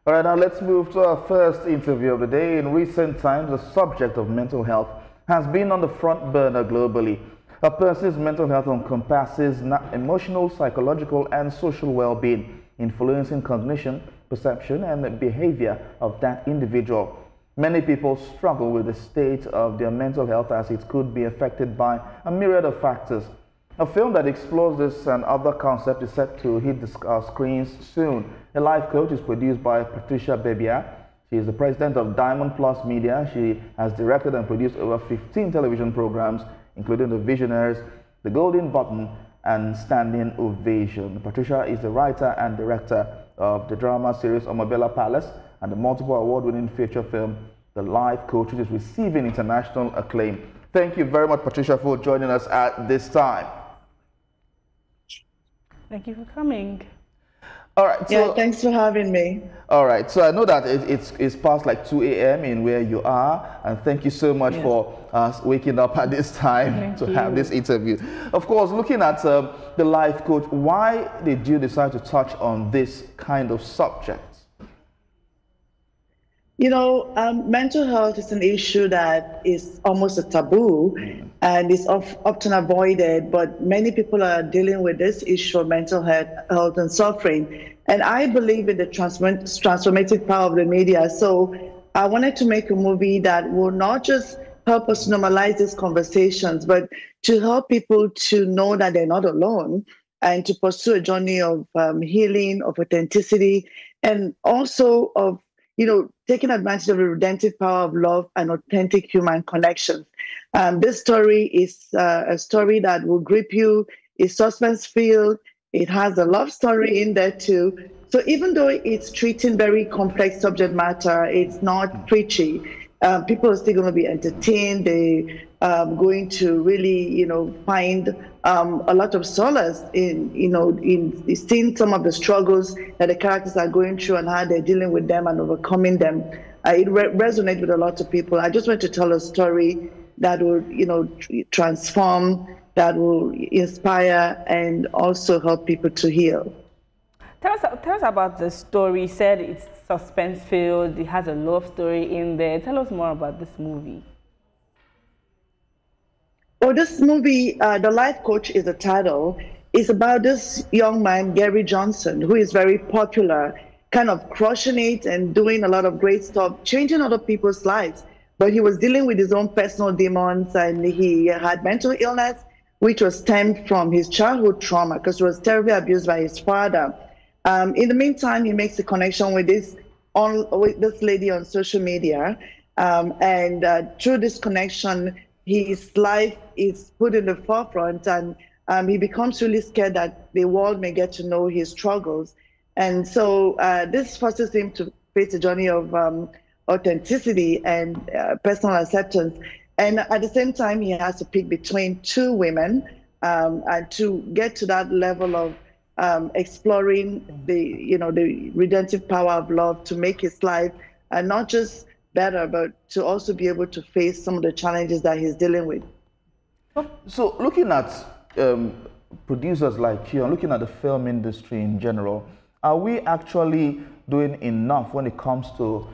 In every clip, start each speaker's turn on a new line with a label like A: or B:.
A: All right, now let's move to our first interview of the day. In recent times, the subject of mental health has been on the front burner globally. A person's mental health encompasses emotional, psychological, and social well-being, influencing cognition, perception, and behavior of that individual. Many people struggle with the state of their mental health as it could be affected by a myriad of factors. A film that explores this and other concepts is set to hit the screens soon. A Life Coach is produced by Patricia Bebia. She is the president of Diamond Plus Media. She has directed and produced over 15 television programs, including The Visionaries, The Golden Button, and Standing Ovation. Patricia is the writer and director of the drama series Omabela Palace and the multiple award-winning feature film The Life Coach, which is receiving international acclaim. Thank you very much, Patricia, for joining us at this time.
B: Thank you for coming.
A: All right. So,
C: yeah, thanks for having me.
A: All right. So I know that it's past like 2 a.m. in where you are, and thank you so much for waking up at this time to have this interview. Of course, looking at the Life Coach, why did you decide to touch on this kind of subject?
C: You know, mental health is an issue that is almost a taboo and is often avoided, but many people are dealing with this issue of mental health and suffering. And I believe in the transformative power of the media. So I wanted to make a movie that will not just help us normalize these conversations, but to help people to know that they're not alone and to pursue a journey of healing, of authenticity, and also of taking advantage of the redemptive power of love and authentic human connections. This story is a story that will grip you. It's suspense-filled. It has a love story in there too. So even though it's treating very complex subject matter, it's not preachy. People are still going to be entertained. They going to really, find a lot of solace in seeing some of the struggles that the characters are going through and how they're dealing with them and overcoming them. It resonates with a lot of people. I just want to tell a story that will, transform, that will inspire, and also help people to heal.
B: Tell us about the story. You said it's suspense-filled. It has a love story in there. Tell us more about this movie.
C: Well, this movie, The Life Coach is the title. It's about this young man, Gary Johnson, who is very popular, kind of crushing it and doing a lot of great stuff, changing other people's lives. But he was dealing with his own personal demons, and he had mental illness, which was stemmed from his childhood trauma because he was terribly abused by his father. In the meantime, he makes a connection with this lady on social media, and through this connection, his life is put in the forefront, and he becomes really scared that the world may get to know his struggles. And so this forces him to face a journey of authenticity and personal acceptance. And at the same time, he has to pick between two women and to get to that level of exploring the redemptive power of love to make his life not just better, but to also be able to face some of the challenges that he's dealing with.
A: So looking at producers like you and looking at the film industry in general, are we actually doing enough when it comes to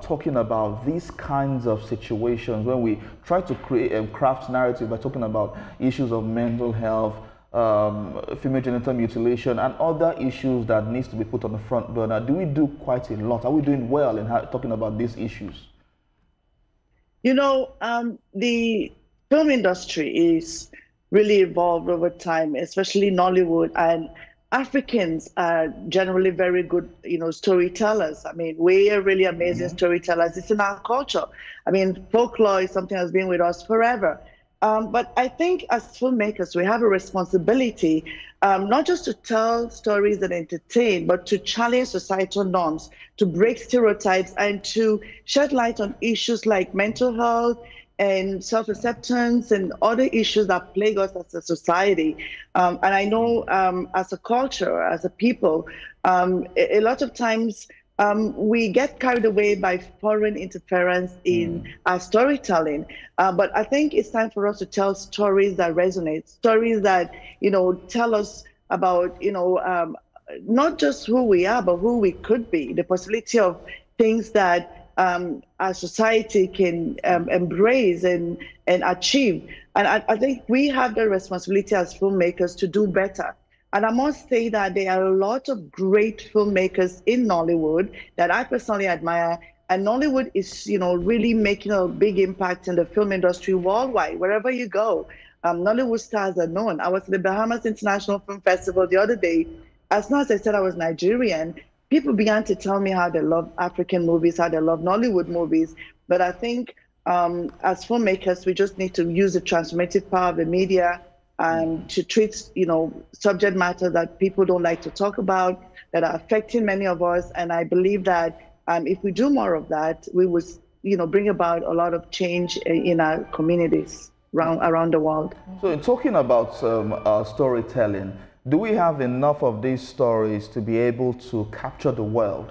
A: talking about these kinds of situations when we try to create a craft narrative by talking about issues of mental health, female genital mutilation, and other issues that needs to be put on the front burner? Do we do quite a lot? Are we doing well in talking about these issues?
C: The film industry is really evolved over time, especially Nollywood, and Africans are generally very good, storytellers. I mean, we are really amazing storytellers. It's in our culture. I mean, folklore is something that's been with us forever. But I think as filmmakers, we have a responsibility not just to tell stories that entertain, but to challenge societal norms, to break stereotypes, and to shed light on issues like mental health and self-acceptance and other issues that plague us as a society. And I know as a culture, as a people, a lot of times we get carried away by foreign interference in our storytelling. But I think it's time for us to tell stories that resonate, stories that, tell us about, not just who we are, but who we could be, the possibility of things that our society can embrace and achieve. And I think we have the responsibility as filmmakers to do better. And I must say that there are a lot of great filmmakers in Nollywood that I personally admire. And Nollywood is, really making a big impact in the film industry worldwide, wherever you go. Nollywood stars are known. I was at the Bahamas International Film Festival the other day. As soon as I said I was Nigerian, people began to tell me how they love African movies, how they love Nollywood movies. But I think as filmmakers, we just need to use the transformative power of the media to treat, subject matter that people don't like to talk about, that are affecting many of us. And I believe that if we do more of that, we will, bring about a lot of change in our communities around the world.
A: So in talking about storytelling, do we have enough of these stories to be able to capture the world?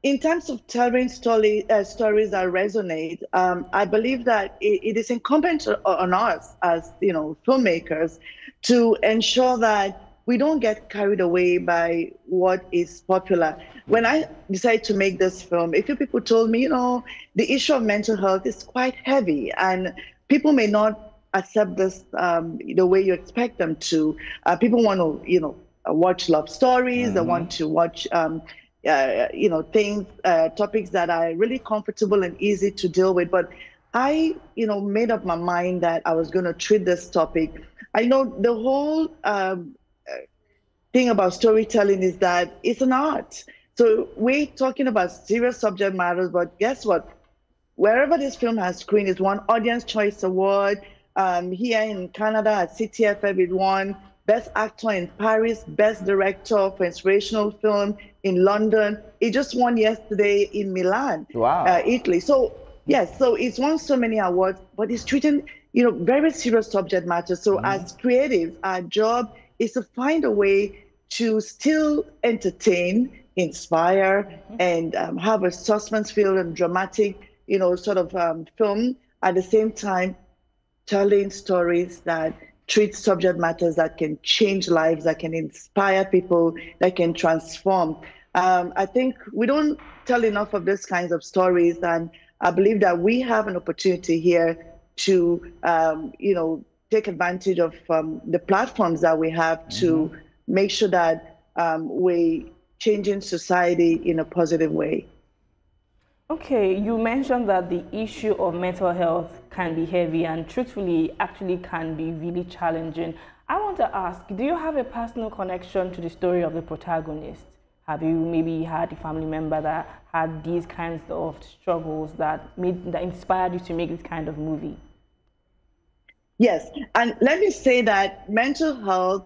C: In terms of telling stories that resonate, I believe that it is incumbent on us as filmmakers to ensure that we don't get carried away by what is popular. When I decided to make this film, a few people told me, the issue of mental health is quite heavy, and people may not accept this the way you expect them to. People want to, watch love stories. They want to watch, things, topics that are really comfortable and easy to deal with. But I, made up my mind that I was going to treat this topic. I know the whole thing about storytelling is that it's an art. So we're talking about serious subject matters, but guess what? Wherever this film has screened, it's won Audience Choice Award. Here in Canada at CTFF, it won Best Actor in Paris, Best Director for Inspirational Film in London. It just won yesterday in Milan, Italy. So yes, so it's won so many awards, but it's treating, very serious subject matter. So as creatives, our job is to find a way to still entertain, inspire, and have a suspense-filled and dramatic, film at the same time, telling stories that treat subject matters that can change lives, that can inspire people, that can transform. I think we don't tell enough of these kinds of stories, and I believe that we have an opportunity here to, take advantage of the platforms that we have to make sure that we're changing society in a positive way.
B: Okay, you mentioned that the issue of mental health can be heavy and truthfully actually can be really challenging. I want to ask, do you have a personal connection to the story of the protagonist? Have you maybe had a family member that had these kinds of struggles that inspired you to make this kind of movie?
C: Yes, and let me say that mental health,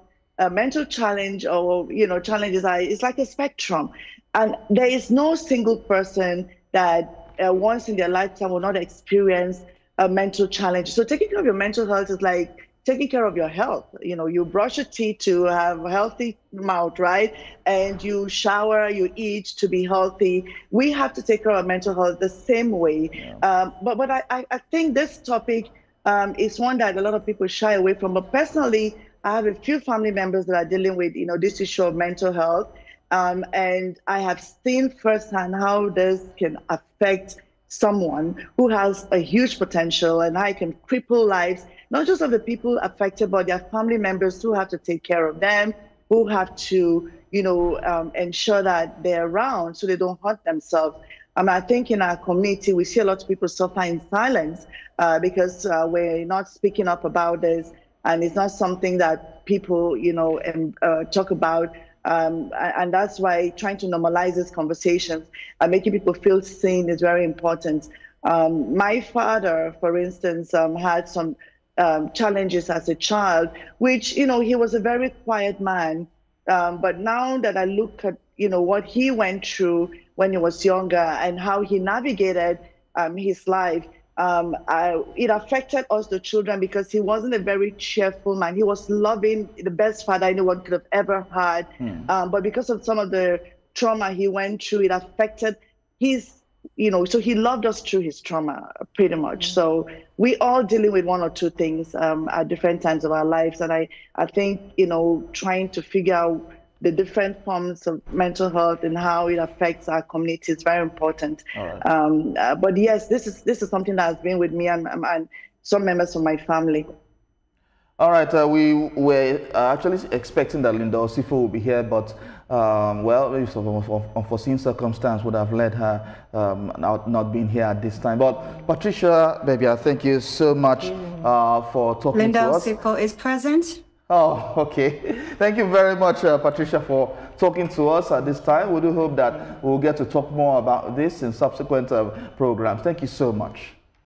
C: mental challenge or challenges it's like a spectrum, and there is no single person that once in their lifetime will not experience a mental challenge. So taking care of your mental health is like taking care of your health. You brush your teeth to have a healthy mouth, right? And you shower, you eat to be healthy. We have to take care of our mental health the same way. Yeah. But I think this topic is one that a lot of people shy away from. But personally, I have a few family members that are dealing with, this issue of mental health. And I have seen firsthand how this can affect someone who has a huge potential and how it can cripple lives, not just of the people affected, but their family members who have to take care of them, who have to, ensure that they're around so they don't hurt themselves. I think in our community, we see a lot of people suffer in silence because we're not speaking up about this, and it's not something that people, talk about. And that's why trying to normalize these conversations and making people feel seen is very important. My father, for instance, had some challenges as a child, which, he was a very quiet man. But now that I look at, what he went through when he was younger and how he navigated his life, it affected us, the children, because he wasn't a very cheerful man. He was loving, the best father anyone could have ever had. But because of some of the trauma he went through, it affected his so he loved us through his trauma, pretty much. So we all dealing with one or two things at different times of our lives. And I think, trying to figure out the different forms of mental health and how it affects our community is very important. Right. But yes, this is something that has been with me and some members of my family.
A: All right, we were actually expecting that Linda Osifo will be here, but well, maybe some unforeseen circumstance would have led her not being here at this time. But Patricia, baby, I thank you so much for talking to us.
D: Linda Osifo is present.
A: Oh, okay. Thank you very much, Patricia, for talking to us at this time. We do hope that we'll get to talk more about this in subsequent programs. Thank you so much.